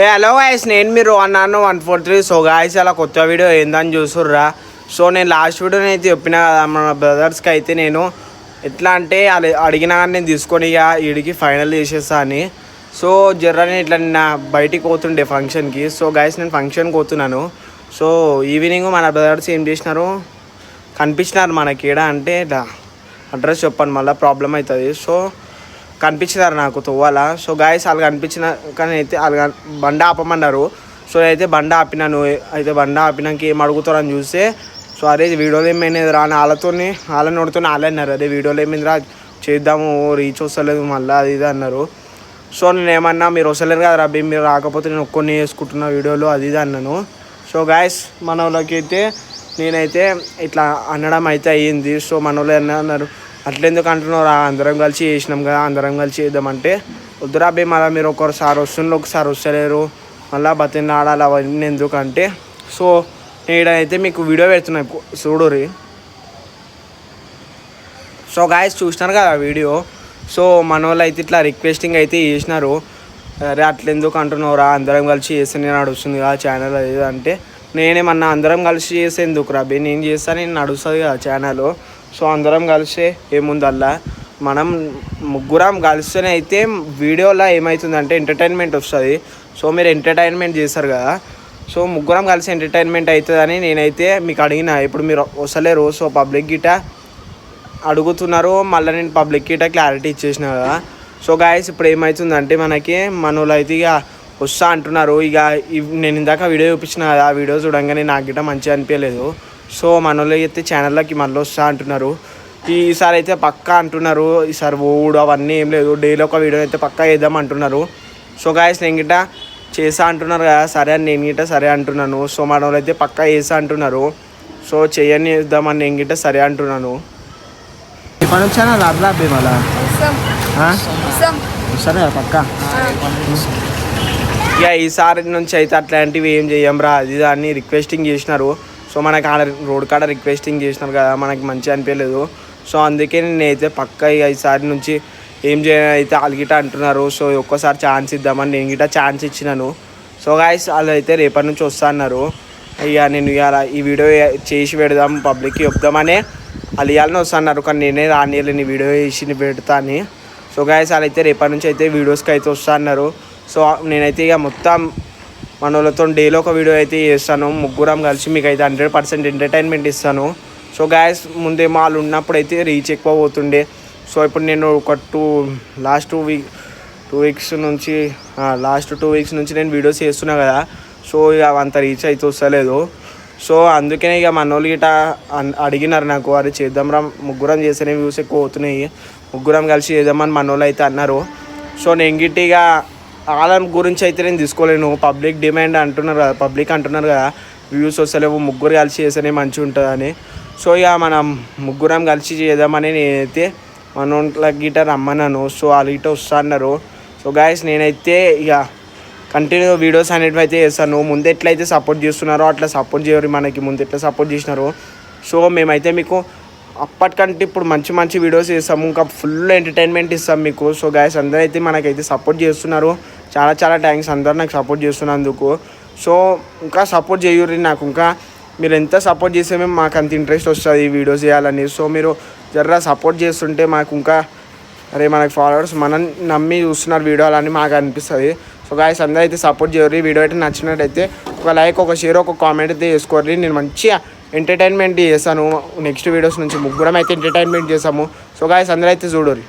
Hello guys, నేను మీరు అన్నాను 143. సో గాయస్, అలా కొత్త వీడియో ఏందని చూస్తుర్రా. సో నేను లాస్ట్ వీడియోని అయితే చెప్పిన కదా మన బ్రదర్స్కి అయితే నేను ఎట్లా అంటే అడిగినా కానీ నేను తీసుకొని ఇక వీడికి ఫైనల్ చేసేస్తా అని. సో జర్రని ఇట్లా నిన్న బయటికి పోతుండే ఫంక్షన్కి. సో గాయస్, నేను ఫంక్షన్కి పోతున్నాను. సో ఈవినింగ్ మన బ్రదర్స్ ఏం చేసినారు కనిపించినారు మనకి. ఏడా అంటే ఇట్లా అడ్రస్ చెప్పండి, మళ్ళీ ప్రాబ్లం అవుతుంది. సో కనిపించినారు నాకు తవ్వాల. సో గాయస్, వాళ్ళు కనిపించిన కానీ అయితే వాళ్ళు బండ ఆపమన్నారు. సో అయితే బండ ఆపినాను. అయితే బండ ఆపినాక ఏం అడుగుతారని చూస్తే, సో అదే వీడియోలో ఏమైంది రా అని వాళ్ళని నోడుతూ వాళ్ళే అన్నారు. అదే వీడియోలో ఏమైంది రా చేద్దాము, రీచ్ వస్తలేదు మళ్ళీ అది ఇది అన్నారు. సో నేను ఏమన్నా మీరు వస్తలేరు కదా రబ్బీ, మీరు రాకపోతే నేను ఒక్కొని వేసుకుంటున్న వీడియోలో అది ఇది అన్నాను. సో గాయస్, మన వాళ్ళకి అయితే నేనైతే ఇట్లా అనడం అయితే అయ్యింది. సో మన వాళ్ళు అన్నారు అట్లెందుకు అంటున్నారు, అందరం కలిసి చేసినాం కదా, అందరం కలిసి చేద్దామంటే వద్దురా అబ్బాయి మళ్ళీ మీరు ఒకసారి వస్తుండ్రు ఒకసారి వస్తలేరు, మళ్ళీ బతిని ఆడాలి అవన్నీ ఎందుకంటే. సో నేనైతే మీకు వీడియో పెడుతున్నా చూడురి. సో గాయస్, చూసినారు కదా వీడియో. సో మన వాళ్ళు అయితే ఇట్లా రిక్వెస్టింగ్ అయితే చేసినారు, అరే అట్లెందుకు అంటున్నావురా, అందరం కలిసి చేస్తే నేను నడుస్తుంది కదా ఛానల్ అది అంటే. నేనేమన్నా అందరం కలిసి చేస్తే ఎందుకు రాబీ, నేను చేస్తా నేను నడుస్తుంది కదా ఛానల్. సో అందరం కలిస్తే ఏముందల్లా, మనం ముగ్గురం కలిస్తేనే అయితే వీడియోలో ఏమవుతుందంటే ఎంటర్టైన్మెంట్ వస్తుంది. సో మీరు ఎంటర్టైన్మెంట్ చేస్తారు కదా, సో ముగ్గురం కలిసి ఎంటర్టైన్మెంట్ అవుతుందని నేనైతే మీకు అడిగిన. ఇప్పుడు మీరు వస్తలేరు, సో పబ్లిక్ గిట అడుగుతున్నారు, మళ్ళీ నేను పబ్లిక్ గిట క్లారిటీ ఇచ్చేసిన కదా. సో గాయస్, ఇప్పుడు ఏమవుతుందంటే మనకి మన వాళ్ళు అయితే ఇక వస్తా అంటున్నారు. ఇక నేను ఇందాక వీడియో చూపించిన కదా, ఆ వీడియో చూడంగానే నాకు గిట మంచిగా అనిపించలేదు. సో మన వాళ్ళు అయితే ఛానల్లోకి మళ్ళీ వస్తా అంటున్నారు. ఈసారి అయితే పక్కా అంటున్నారు, ఈసారి ఓడు అవన్నీ ఏం లేదు, డైలీ ఒక వీడియో అయితే పక్కా వేద్దాం అంటున్నారు. సో గాయస్, నేను గిట్ట చేసా అంటున్నారు కదా, సరే అని నేను గిట్ట సరే అంటున్నాను. సో మన వాళ్ళు అయితే పక్కా వేసా అంటున్నారు. సో చెయ్యని వేద్దామని నేను గిట్ట సరే అంటున్నాను. ఎప్పటి నుంచైనా రాబా మళ్ళా సరే పక్కా. ఇక ఈసారి నుంచి అయితే అట్లాంటివి ఏం చెయ్యం రా అది దాన్ని రిక్వెస్టింగ్ చేసినారు. సో మనకి ఆడ రోడ్ కాడ రిక్వెస్టింగ్ చేసినారు కదా, మనకి మంచిగా అనిపించలేదు. సో అందుకే నేనైతే పక్కా ఇక ఈసారి నుంచి ఏం అయితే అలిగిట అంటున్నారు. సో ఒక్కసారి ఛాన్స్ ఇద్దామని నేను గిట్ట ఛాన్స్ ఇచ్చినాను. సో గాయస్, వాళ్ళు అయితే రేపటి నుంచి వస్తా అన్నారు. ఇక నేను ఇవాళ ఈ వీడియో చేసి పెడదాం పబ్లిక్కి చెప్దామనే వాళ్ళు ఇవ్వాలని వస్తా అన్నారు, కానీ నేనే రానియలేని వీడియో వేసి పెడతా అని. సో గాయస్, వాళ్ళైతే రేపటి నుంచి అయితే వీడియోస్కి అయితే వస్తా అన్నారు. సో నేనైతే ఇక మొత్తం మన వాళ్ళతో డైలీ ఒక వీడియో అయితే చేస్తాను, ముగ్గురం కలిసి మీకు అయితే 100% ఎంటర్టైన్మెంట్ ఇస్తాను. సో గాయస్, ముందేమో వాళ్ళు ఉన్నప్పుడు అయితే రీచ్ ఎక్కువ పోతుండే. సో ఇప్పుడు నేను ఒక లాస్ట్ 2 వీక్స్ నుంచి నేను వీడియోస్ చేస్తున్నా కదా. సో ఇక అంత రీచ్ అయితే వస్తలేదు. సో అందుకనే ఇక మన వాళ్ళు గిట్ట అడిగినారు నాకు, అది చేద్దాంరా ముగ్గురం చేస్తేనే వ్యూస్ ఎక్కువ అవుతున్నాయి, ముగ్గురం కలిసి చేద్దామని మన వాళ్ళు అయితే అన్నారు. సో నేను గిట్ట ఇక వాళ్ళ గురించి అయితే నేను తీసుకోలేను, పబ్లిక్ డిమాండ్ అంటున్నారు కదా, పబ్లిక్ అంటున్నారు కదా వ్యూస్ వస్తలేవు, ముగ్గురు కలిసి చేస్తేనే మంచిగా ఉంటుందని. సో ఇక మనం ముగ్గురం కలిసి చేద్దామని నేనైతే మన ఒంట్లకి గిట్ట రమ్మన్నాను. సో వాళ్ళు గిట్ట వస్తా అన్నారు. సో గాయస్, నేనైతే ఇక కంటిన్యూ వీడియోస్ అనేటివి అయితే చేస్తాను. ముందు ఎట్లయితే సపోర్ట్ చేస్తున్నారో అట్లా సపోర్ట్ చేయరు, మనకి ముందు ఎట్లా సపోర్ట్ చేసినారో. సో మేమైతే మీకు అప్పటికంటే ఇప్పుడు మంచి మంచి వీడియోస్ చేస్తాము, ఇంకా ఫుల్ ఎంటర్టైన్మెంట్ ఇస్తాం మీకు. సో గాయస్, అందరూ అయితే మనకైతే సపోర్ట్ చేస్తున్నారు, చాలా చాలా థ్యాంక్స్ అందరు నాకు సపోర్ట్ చేస్తున్నందుకు. సో ఇంకా సపోర్ట్ చేయరు నాకు, ఇంకా మీరు ఎంత సపోర్ట్ చేస్తే మేము మాకు అంత ఇంట్రెస్ట్ వస్తుంది ఈ వీడియోస్ చేయాలని. సో మీరు జర్రా సపోర్ట్ చేస్తుంటే మాకు ఇంకా అరే మనకి ఫాలోవర్స్ మనం నమ్మి చూస్తున్నారు వీడియోలని మాకు అనిపిస్తుంది. సో గాయస్, అందరూ అయితే సపోర్ట్ చేయరు. వీడియో అయితే నచ్చినట్టయితే ఒక లైక్, ఒక షేర్, ఒక కామెంట్ అయితే చేసుకోండి. నేను మంచిగా ఎంటర్టైన్మెంట్ చేస్తాను, నెక్స్ట్ వీడియోస్ నుంచి ముగ్గురం అయితే ఎంటర్టైన్మెంట్ చేస్తాము. సో గాయస్, అందరూ అయితే చూడరు.